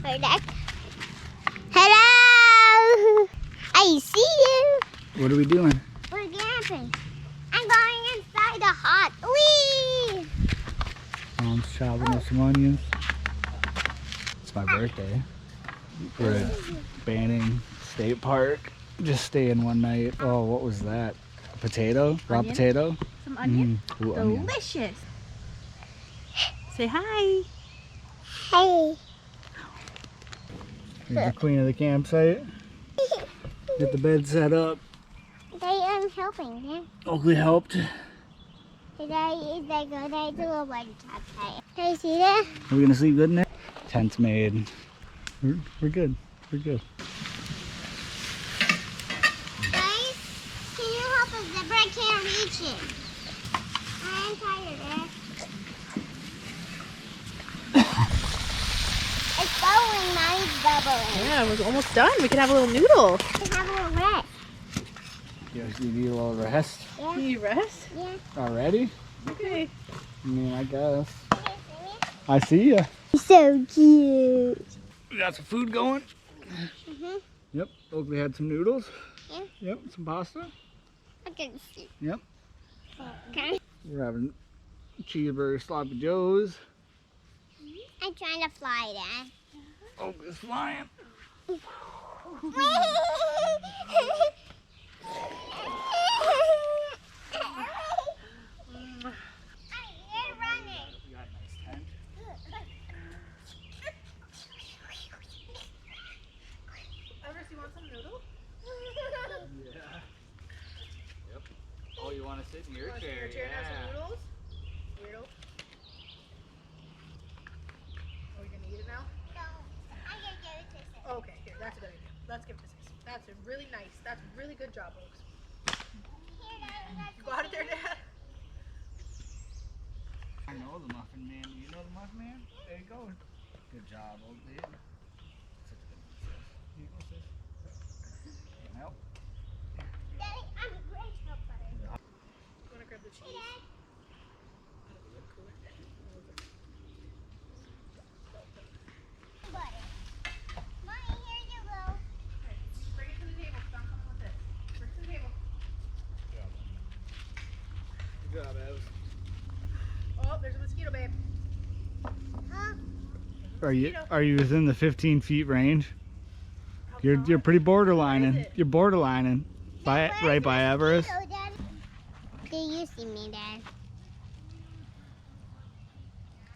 Hello! I see you. What are we doing? We're camping. I'm going inside the hut. Whee! Mom's chopping up some onions. It's my birthday. We're at Banning State Park. Just staying one night. Oh, what was that? A potato? Raw Onion? potato? Some onion? Ooh, onion. Delicious. Say hi. Hey. Here's the queen of the campsite. Get the bed set up. I'm helping, yeah? Oakley helped. Today is a good day to a one top. Can you see that? Are we gonna sleep good in there? Tent's made. We're good. We're good. Guys, can you help us? The bird can't reach it. I'm tired, eh? It's bubbling, now it's bubbling. Yeah, we're almost done. We can have a little noodle. We have a little rest. Yes, you need a little rest. Yeah. Can you rest? Yeah. Already? Okay. I mean, I guess. I see ya. So cute. We got some food going. Yep. Oakley had some noodles. Yeah. Yep. Some pasta. I can see. Yep. Okay. We're having cheeseburger sloppy joes. I'm trying to fly that. Oakley's flying. You're running. We got a nice tent. Everest, you want some noodle? Yeah. Yep. Oh, you want to sit in your Want to sit in chair? your chair and have some Yeah. noodles? Weirdo. Are we gonna eat it now? No, I'm gonna give it to Sis. Okay, here, that's a good idea. Let's give it to Sis. That's a really nice. That's a really good job, Oaks. Here, that's You got it there, Dad? I know the Muffin Man. You know the Muffin Man? There you go. Good job, Oakley. Such a good one, sis. Here you go, sis. Can I help? Daddy, I'm a great helper. You wanna grab the cheese? Dad. Butter. Mommy, here you go. Okay, bring it to the table, 'cause I'm coming with this. Bring it to the table. Good job, Ev. Oh, there's a mosquito, babe. Huh? Are you within the 15 feet range? How You're far? pretty Where borderlining. is it? You're borderlining. Right by Everest. Hello, Daddy. Do you see me, Dad?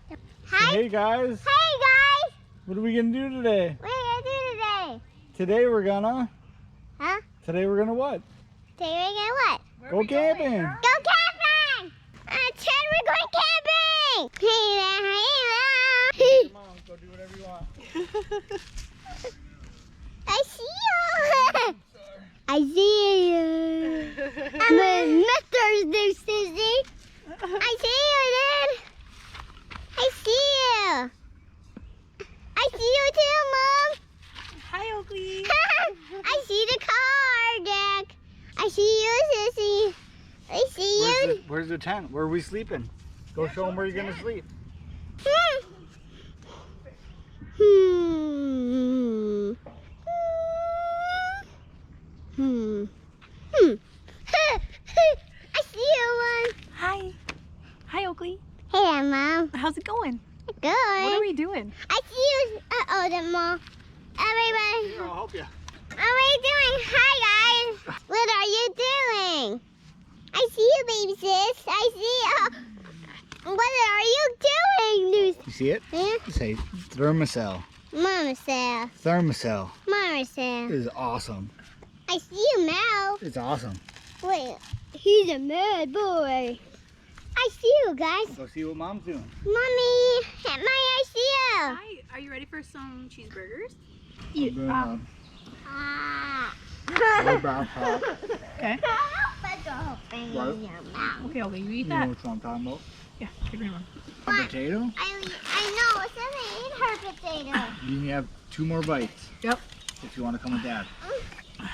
Say, Hi. hey guys, Hey, guys. what are we gonna do today? What are you doing today? Today we're gonna. Huh? Today we're gonna what? Today we're going what? Where Go are we going, camping. girl? Go camping! Ted, we're going camping! Hey there, Come on, go do whatever you want. I see you! I see you! I'm a Mr. Susie! I see you, Dad! I see you! I see you too, Mom! Hi, Oakley. I see the car, Jack! I see you, Sissy! I see you! Where's the tent? Where are we sleeping? Go show them where you're gonna sleep. I see you, Mom. Hi. Hi, Oakley. Hey there, Mom. How's it going? Good. What are we doing? I see you. The Mom. Everybody. Here, I'll help you. What are you doing? Hi, guys. What are you doing? I see you, baby sis. I see you. What are you doing, Lucy? You see it? Yeah? Say thermocell. Mama said. Thermocell. Mama said. This is awesome. I see you, Mel. It's awesome. Wait, he's a mad boy. I see you, guys. Go see what Mom's doing. Mommy, I see you. Hi. Are you ready for some cheeseburgers? I'm doing, Ah. low brow top. Okay. Put the whole thing Right. in your mouth. Okay, Oakley, you eat You know that. which one I'm talking about? Yeah, the green one. A potato? I know. It says I ate her potato. You can have 2 more bites. Yep. If you want to come with Dad. I'm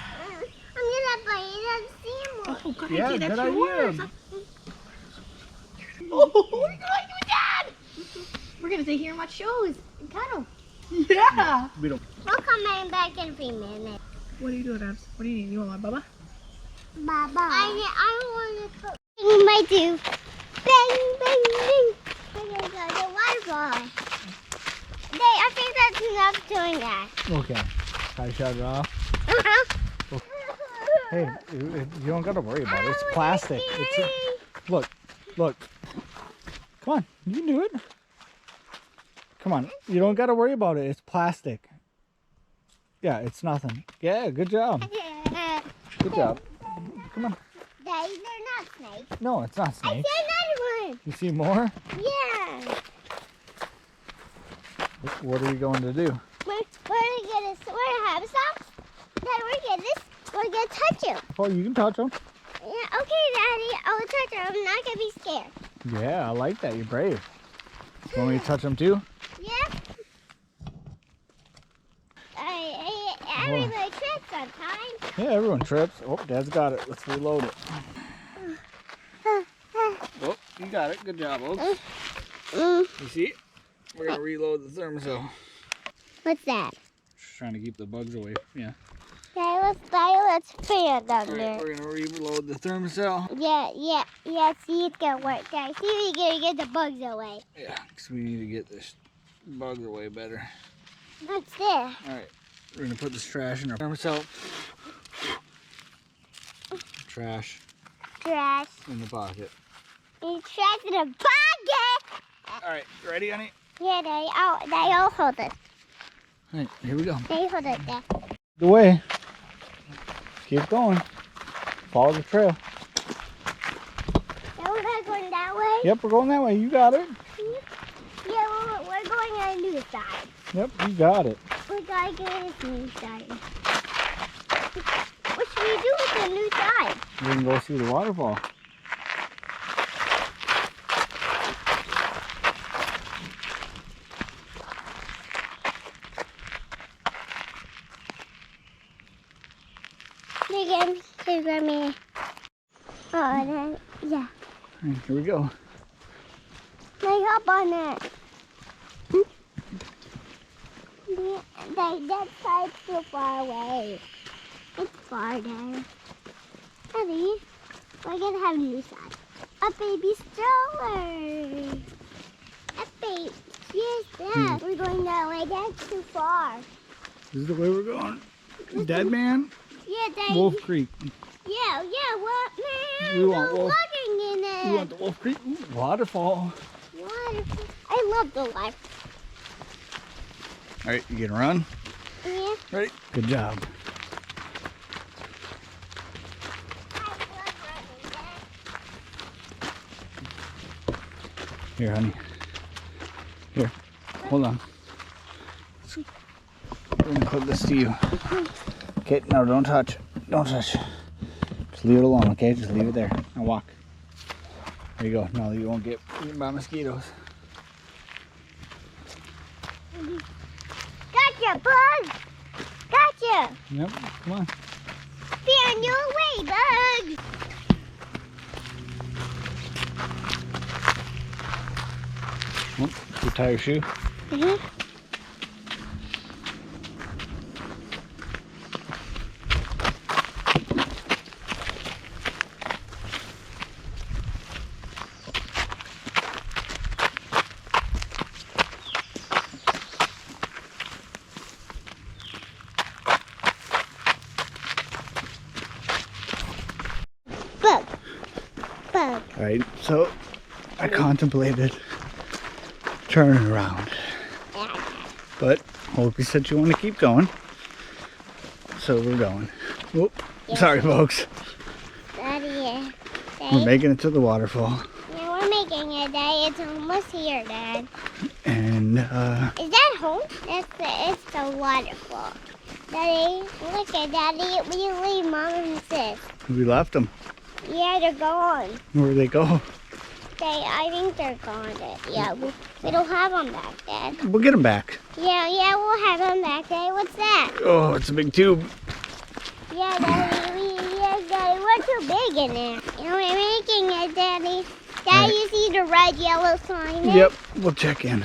gonna bite a sandwich. Oh, good Yeah, idea. That's good yours. idea. Oh, what are you going to do, Dad? We're going to stay here and watch shows and cuddle. Yeah. We don't. We'll come back in a few minutes. What are you doing, Abs? What do you need? You want my bubba? Baba. I want to put my do. Bang, bang, bang. We're going to go to the waterfall. I think that's enough doing that. Okay. Try to shut it off. Hey, you don't gotta worry about it. It's plastic. Look. Come on, you can do it. Come on, you don't gotta worry about it. It's plastic. Yeah, it's nothing. Yeah, good job. Good job. Come on. Daddy, they're not snakes. No, it's not I snakes. see another one. You see more? Yeah. What are we going to do? We're gonna have some. Then we're gonna touch him. Oh, you can touch them. Yeah, okay, Daddy. I'll touch him. I'm not gonna be scared. Yeah, I like that. You're brave. Want me to touch them too? Yeah. Everybody trips sometimes. Yeah, everyone trips. Oh, Dad's got it. Let's reload it. Oh, you got it. Good job, Oaks. You see? We're gonna reload the thermocell. What's that? Just trying to keep the bugs away. Yeah. Okay, let's fan down All there. right, we're gonna reload the thermocell. Yeah. See, it's gonna work, guys. See, we're gonna get the bugs away. Yeah, because we need to get this bugs away better. What's there? All right, we're gonna put this trash in our thermocell. Trash Trash. in the pocket. It's trash in a pocket. All right, ready, honey? Yeah, I'll hold it. All right, here we go. They hold it there. The way. Keep going. Follow the trail. Yeah, we're not going that way. Yep, we're going that way. You got it. Yeah, we're going on the new side. Yep, you got it. We gotta get this new side. What should we do with the new side? We can go see the waterfall. Here, Grammy. Oh, then, yeah. All right, here we go. Like up on that. That side's too far away. It's far there. Daddy, we're gonna have a new side. A baby stroller. A baby. Yes, Dad. We're going that way. That's too far. This is the way we're going. Dead Man, Yeah, Daddy. Wolf Creek. Yeah, what, man? We want No Wolf. walking in it. We want the Wolf Creek waterfall. Waterfall. I love the life. All right, you gonna run? Yeah. Ready? Good job. I love running, Dad. Here, honey. Here, hold on. We're gonna put this to you. Okay, no, don't touch. Don't touch. Just leave it alone, okay? Just leave it there. Now walk. There you go. No, you won't get eaten by mosquitoes. Gotcha, bug! Gotcha! Yep, come on. Be on your way, bug! Oh, you tie your shoe. Mm-hmm. Bug. Bug. All right, so I contemplated turning around, but Opie said you want to keep going, so we're going. Whoop. Yeah. Sorry, folks. Daddy, We're making it to the waterfall, yeah, we're making it, Daddy. It's almost here, Dad. and Is that home? It's the waterfall. Daddy, look at Daddy. We leave Mom and Sis. we left them. Yeah, they're gone. Where'd they go? I think they're gone. Yeah, we don't have them back, Dad. We'll get them back. Yeah, we'll have them back, Daddy. What's that? Oh, it's a big tube. Yeah, Daddy. Daddy, we're too big in there. You know, we're making it, Daddy. Daddy, Right. you see the red, yellow sign there? Yep, we'll check in.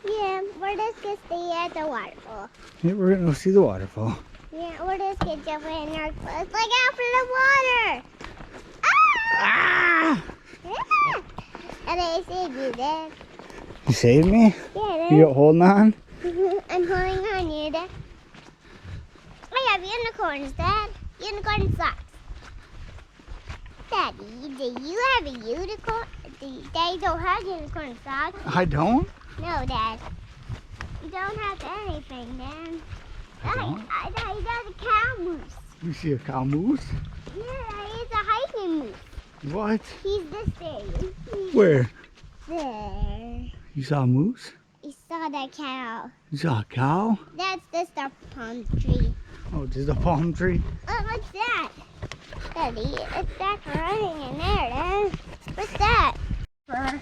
Yeah, we're just gonna stay at the waterfall. Yeah, we're gonna go see the waterfall. Yeah, we're just gonna jump in our clothes. Look out for the water! Ah! Ah! Yeah. And I saved you, Dad. You saved me? Yeah, Dad. You holding on? I'm holding on you, Dad. I have unicorns, Dad. Unicorn socks. Daddy, do you have a unicorn? Daddy don't have unicorn socks. I don't? No, Dad. You don't have anything, Dad. I don't? I thought he does a cow moose. You see a cow moose? Yeah, he's a hiking moose. What? He's this big. He's Where? there. You saw a moose? He saw the cow. You saw a cow? That's just a palm tree. Oh, just a palm tree? Oh, what's that? Daddy, it's that running in there, Dad. What's that? Fur.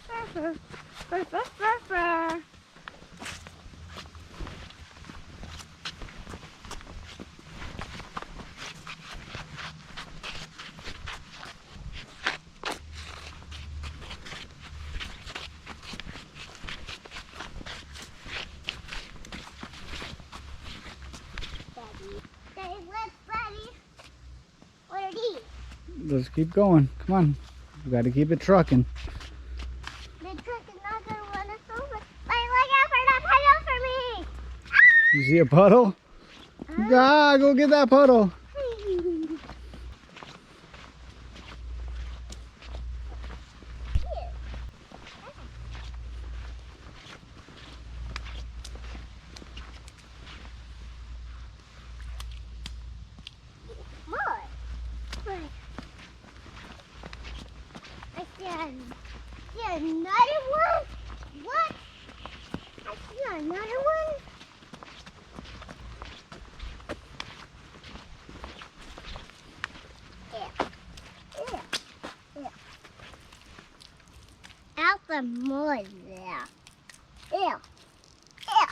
Fur, fur, fur, fur, fur, fur. Daddy, let's Daddy. What are these? Let's keep going. Come on. We gotta keep it trucking. The truck is not gonna run us over. Like, look out for that puddle for me. You see a puddle? Ah, go get that puddle. More. I see another one. What? I see another one. Yeah. Yeah. Out the mud there. Ew. Ew.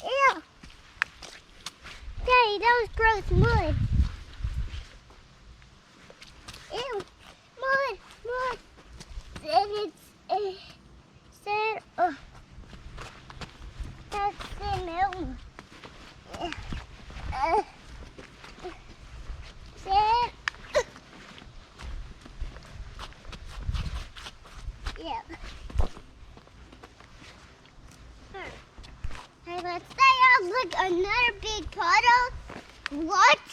Ew. Daddy, that was gross mud. Ew. Mud. Mud. And it's said, that's the milk. Said, yeah. Hey, let's stay out. Look, another big puddle. What?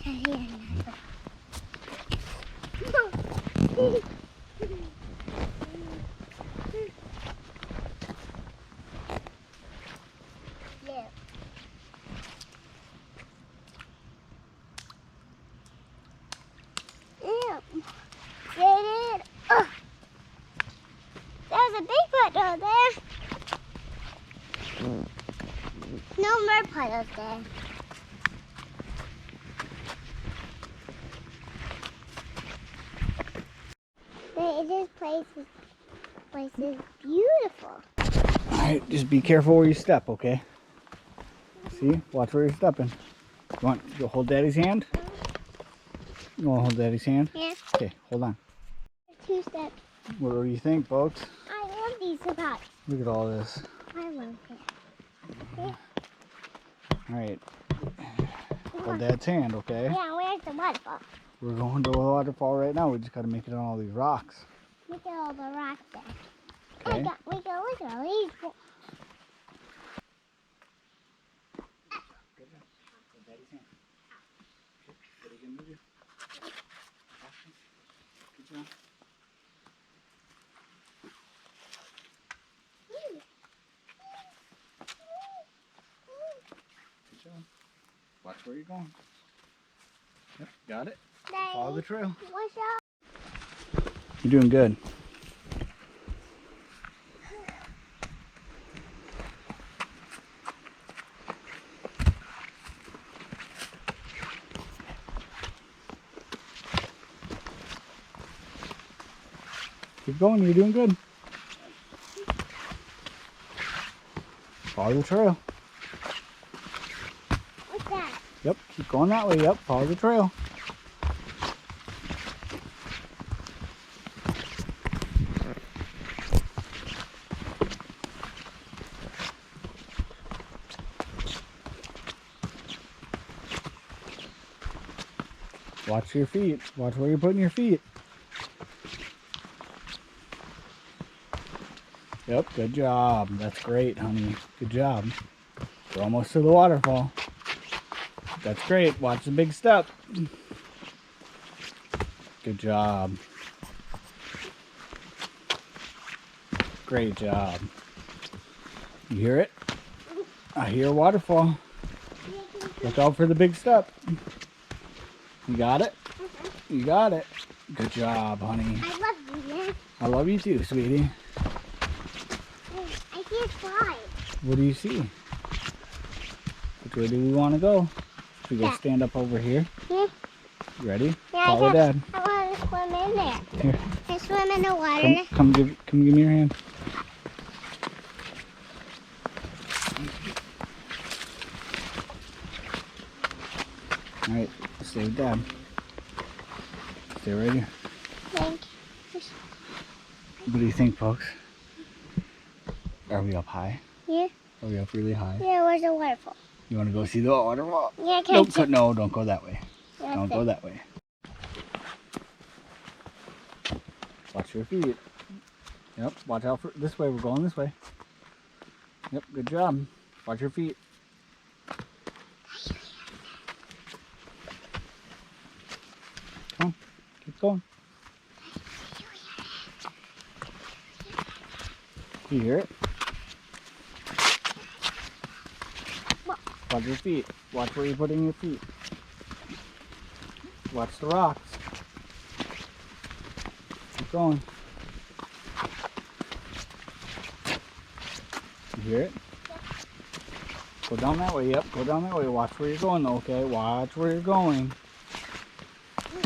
Daddy, another. Yeah. Ew. Get it. There's a big puddle there. No more puddles there. This place is beautiful. Alright, just be careful where you step, okay? See? Watch where you're stepping. You want to hold Daddy's hand? You want to hold Daddy's hand? Yeah. Okay, hold on. 2 steps. What do you think, folks? I love these spots. Look at all this. I love it. Yeah. Alright. Hold Dad's hand, okay? Yeah, where's the waterfall? We're going to a waterfall right now. We just got to make it on all these rocks. Look at all the rocks there. Okay? We go look at all these. Watch where you're going. Yep, got it. Daddy, Follow the trail. watch out. You're doing good. Keep going, you're doing good. Follow the trail. What's that? Yep, keep going that way. Yep, follow the trail. Watch your feet. Watch where you're putting your feet. Yep, good job. That's great, honey. Good job. We're almost to the waterfall. That's great. Watch the big step. Good job. Great job. You hear it? I hear a waterfall. Look out for the big step. You got it? You got it. Good job, honey. I love you, man. I love you too, sweetie. I see a slide. What do you see? Which way do we want to go? Should we go stand up over here? Yeah. You ready? Yeah, Call her Dad. I want to swim in there. Here. I swim in the water. Come give me your hand. All right, stay with Dad. Stay right here. Thank you. What do you think, folks? Are we up high? Yeah. Are we up really high? Yeah, where's the waterfall? You want to go see the waterfall? Yeah, No, don't go that way. Yeah, Don't go that way. Watch your feet. Yep, watch out for this way. We're going this way. Yep, good job. Watch your feet. Come on, keep going. You hear it? Watch your feet. Watch where you're putting your feet. Watch the rocks. Keep going. You hear it? Go down that way. Yep, go down that way. Watch where you're going though, okay? Watch where you're going.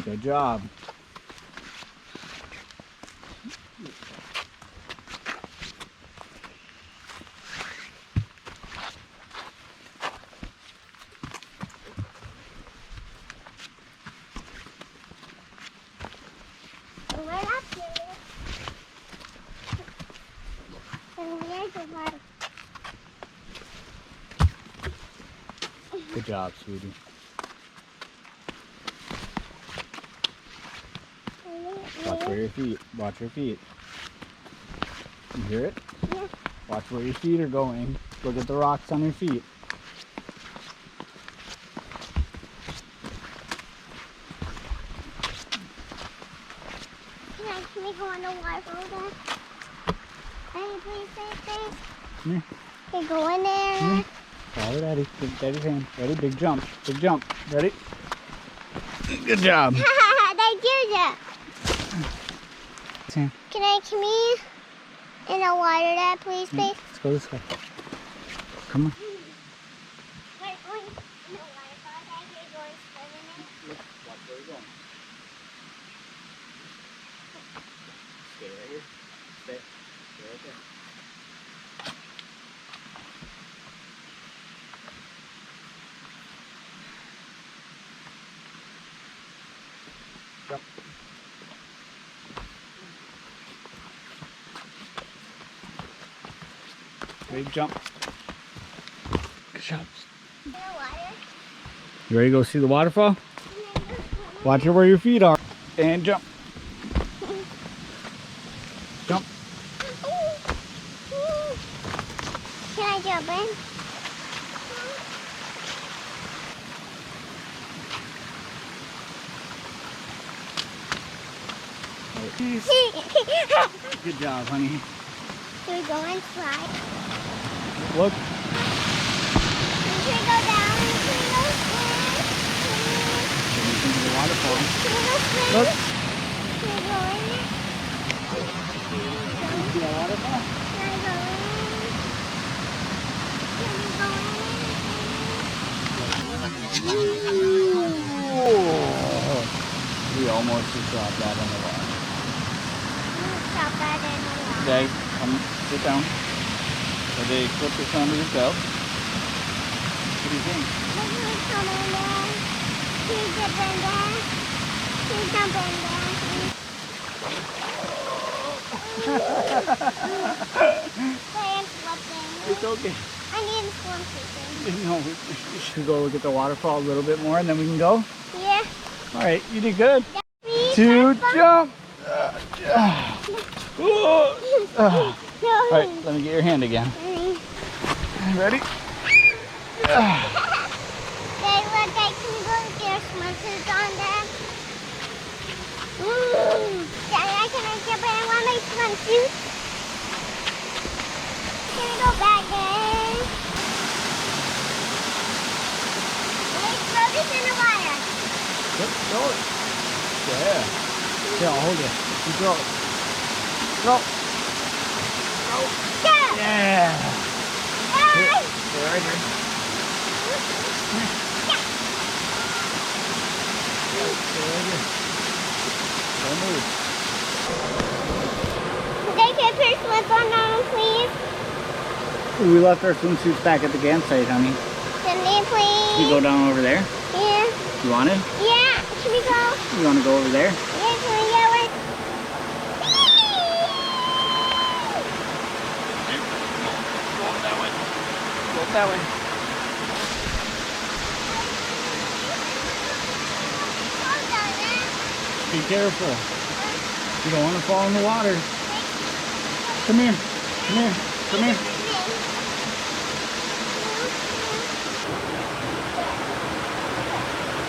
Good job. Right up here. And where's the water? Good job, sweetie. Watch where your feet. Watch your feet. You hear it? Yeah. Watch where your feet are going. Look at the rocks on your feet. Can we go on the waterfall then? Daddy, please. Come here. Okay, go in there. Come here. Follow Daddy. Take Daddy's hand. Ready? Big jump. Big jump. Ready? Good job. They do that. Hand. Can I come in the water there, please? Let's go this way. Come on. We're going in the waterfall. Daddy, you're going swimming in. Watch where you're going. Stay right here. Stay. Stay right there. Jump. Big jump. Good job. In the water. You ready to go see the waterfall? Watch it where your feet are. And jump. Jump. Can I jump in? Good job, honey. Should we go and slide? Look. Should we go down? Should we go swim? Into the waterfall. Should we go swim? Look. Should we go in there? See the waterfall? Should I go in? Should we go Oh, we almost just dropped that in the water. Stop that in the water. Okay, come sit down. So they clip this under yourself. What do you think? Look who's coming there. He's jumping there. He's jumping there. Sorry, I'm slipping. It's okay. I need a swim suit. No, we should go look at the waterfall a little bit more and then we can go. Yeah. All right, you did good. Three, 2, careful. jump. All No. right, let me get your hand again. Ready? Daddy, look, I can go with your swimmers on there. Daddy, I can jump in one of my swimsuits. Can we go back in? Wait, throw this in the water. Yep, throw it. Yeah. Here, I'll hold you. You throw it. Throw. Go! Yeah. Hey! Stay right here. Stay right here. Don't move. They can put swims on them, please. We left our swimsuits back at the campsite, honey. Can they please? Can you go down over there? Yeah. You want it? Yeah. Can we go? You want to go over there? Yeah, can we go? Go that way. Go that way. Be careful. You don't want to fall in the water. Come here. Come here. Come here.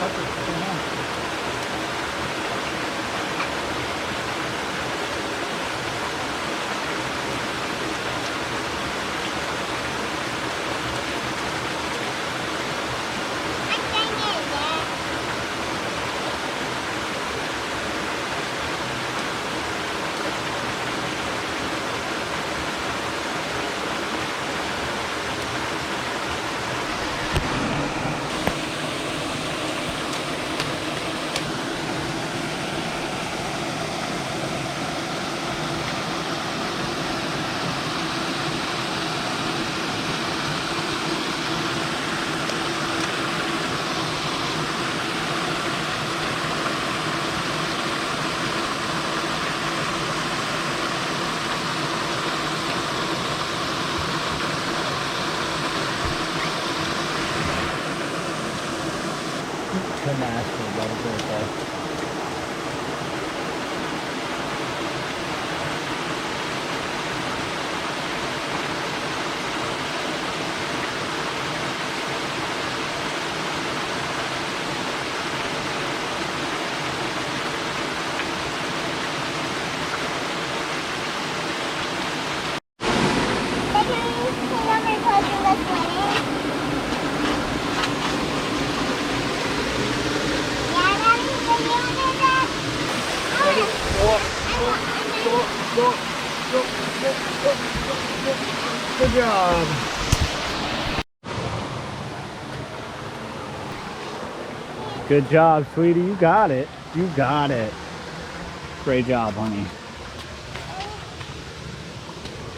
Touch it. Come on. Couldn't ask for a better birthday. Good job. Good job, sweetie. You got it. You got it. Great job, honey.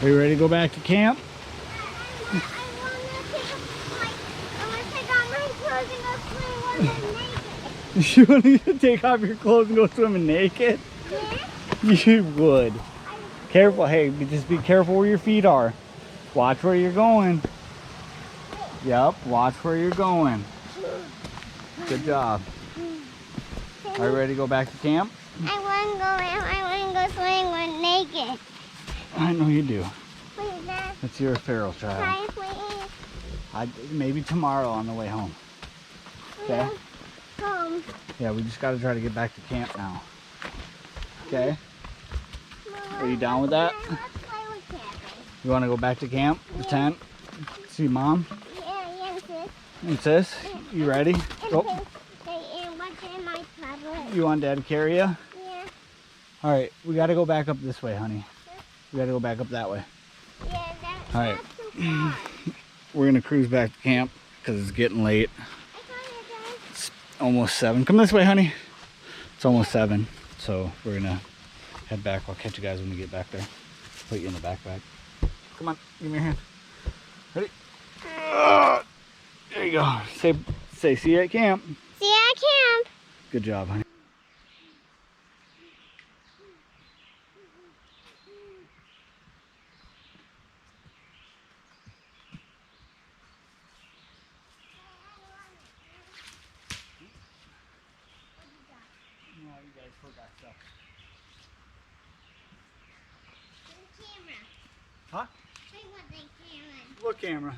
Are you ready to go back to camp? You want to take off your clothes and go swimming naked? Yeah. You would. Careful. Hey, just be careful where your feet are. Watch where you're going. Yep, watch where you're going. Good job. Are you ready to go back to camp? I want to go swimming naked. I know you do. Please, Dad. That's your feral child. Maybe tomorrow on the way home. Okay? Home. Yeah, we just got to try to get back to camp now. Okay? Are you down with that? Let's play with camping. You want to go back to camp? The tent? See Mom? Yeah, sis. And sis? You ready? Go. And what's in my tablet? You want Dad to carry you? Yeah. All right, we got to go back up this way, honey. We got to go back up that way. Yeah, that's All right. too far. We're going to cruise back to camp because it's getting late. I got it, Dad. It's almost 7. Come this way, honey. It's almost 7, so we're going to head back. I'll catch you guys when we get back there. Put you in the backpack. Come on, give me your hand. Ready? There you go. Say see you at camp. See you at camp. Good job, honey. Huh? I want the camera. What camera?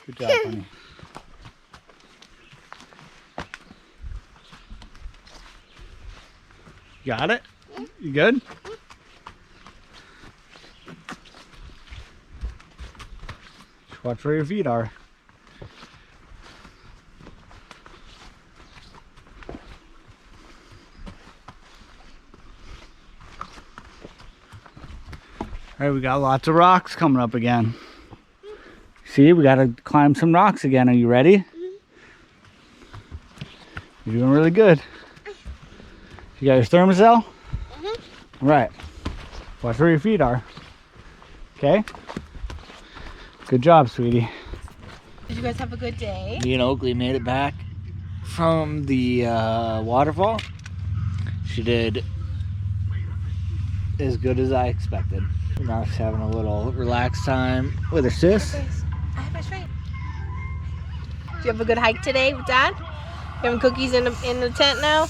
Good job, honey. You got it? You good? Just watch where your feet are. All right, we got lots of rocks coming up again. See, we got to climb some rocks again. Are you ready? You're doing really good. You got your thermocell? Right. Watch where your feet are. Okay? Good job, sweetie. Did you guys have a good day? Me and Oakley made it back from the waterfall. She did as good as I expected. Now she's having a little relaxed time with her sis. I have my straight. Did you have a good hike today with Dad? You having cookies in the tent now?